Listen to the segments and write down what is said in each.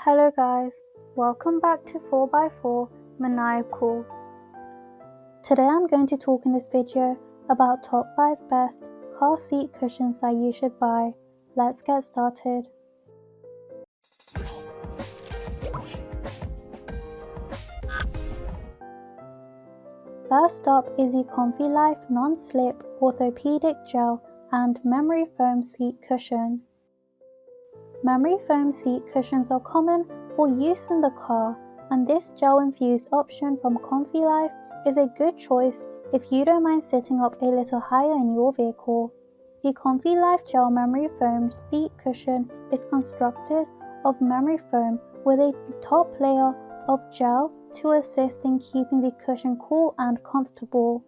Hello guys, welcome back to 4x4 Maniacal. Today I'm going to talk in this video about top 5 best car seat cushions that you should buy. Let's get started. First up is the ComfiLife non-slip orthopedic gel and memory foam seat cushion. Memory foam seat cushions are common for use in the car, and this gel-infused option from ComfiLife is a good choice if you don't mind sitting up a little higher in your vehicle. The ComfiLife gel memory foam seat cushion is constructed of memory foam with a top layer of gel to assist in keeping the cushion cool and comfortable.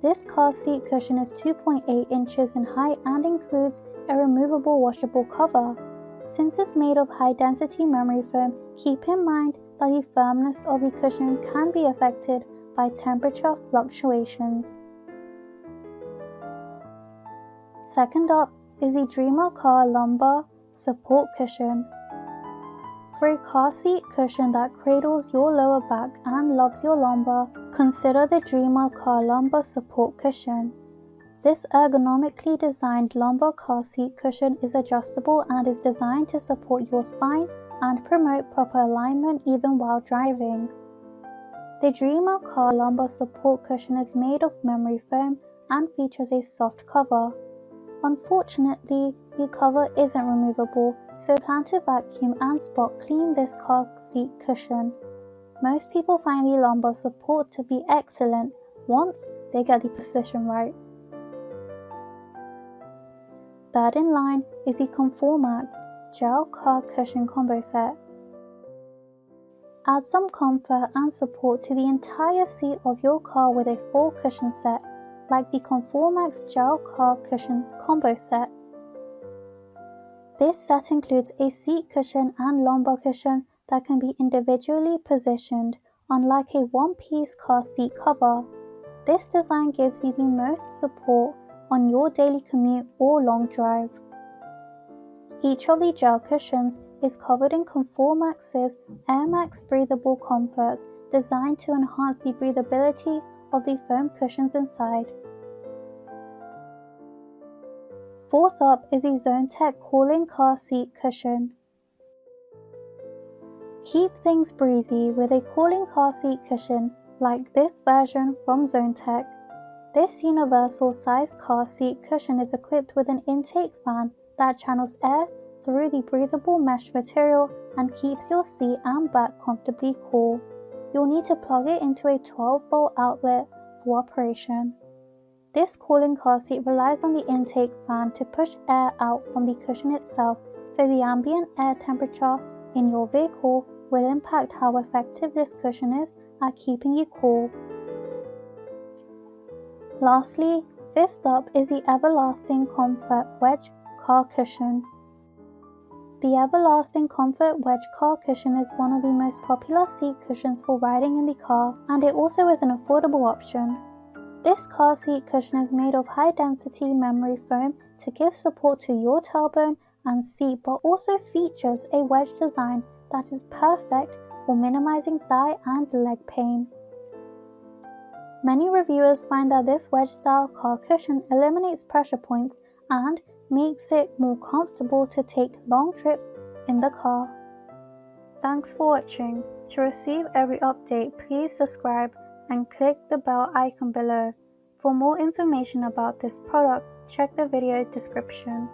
This car seat cushion is 2.8 inches in height and includes a removable washable cover. Since it's made of high-density memory foam, keep in mind that the firmness of the cushion can be affected by temperature fluctuations. Second up is the Dreamer Car Lumbar Support Cushion. For a car seat cushion that cradles your lower back and loves your lumbar, consider the Dreamer Car Lumbar Support Cushion. This ergonomically designed lumbar car seat cushion is adjustable and is designed to support your spine and promote proper alignment even while driving. The Dreamer Car Lumbar Support Cushion is made of memory foam and features a soft cover. Unfortunately, the cover isn't removable, so plan to vacuum and spot clean this car seat cushion. Most people find the lumbar support to be excellent once they get the position right. Third in line is the CONFORMAX Gel Car Cushion Combo Set. Add some comfort and support to the entire seat of your car with a full cushion set, like the CONFORMAX Gel Car Cushion Combo Set. This set includes a seat cushion and lumbar cushion that can be individually positioned, unlike a one-piece car seat cover. This design gives you the most support on your daily commute or long drive. Each of the gel cushions is covered in CONFORMAX's AirMax breathable comforts designed to enhance the breathability of the foam cushions inside. Fourth up is the ZoneTech Cooling Car Seat Cushion. Keep things breezy with a cooling car seat cushion like this version from ZoneTech. This universal-sized car seat cushion is equipped with an intake fan that channels air through the breathable mesh material and keeps your seat and back comfortably cool. You'll need to plug it into a 12-volt outlet for operation. This cooling car seat relies on the intake fan to push air out from the cushion itself, so the ambient air temperature in your vehicle will impact how effective this cushion is at keeping you cool. Lastly, fifth up is the Everlasting Comfort Wedge Car Cushion. The Everlasting Comfort Wedge Car Cushion is one of the most popular seat cushions for riding in the car, and it also is an affordable option. This car seat cushion is made of high-density memory foam to give support to your tailbone and seat, but also features a wedge design that is perfect for minimizing thigh and leg pain. Many reviewers find that this wedge-style car cushion eliminates pressure points and makes it more comfortable to take long trips in the car. Thanks for watching. To receive every update, please subscribe and click the bell icon below. For more information about this product, check the video description.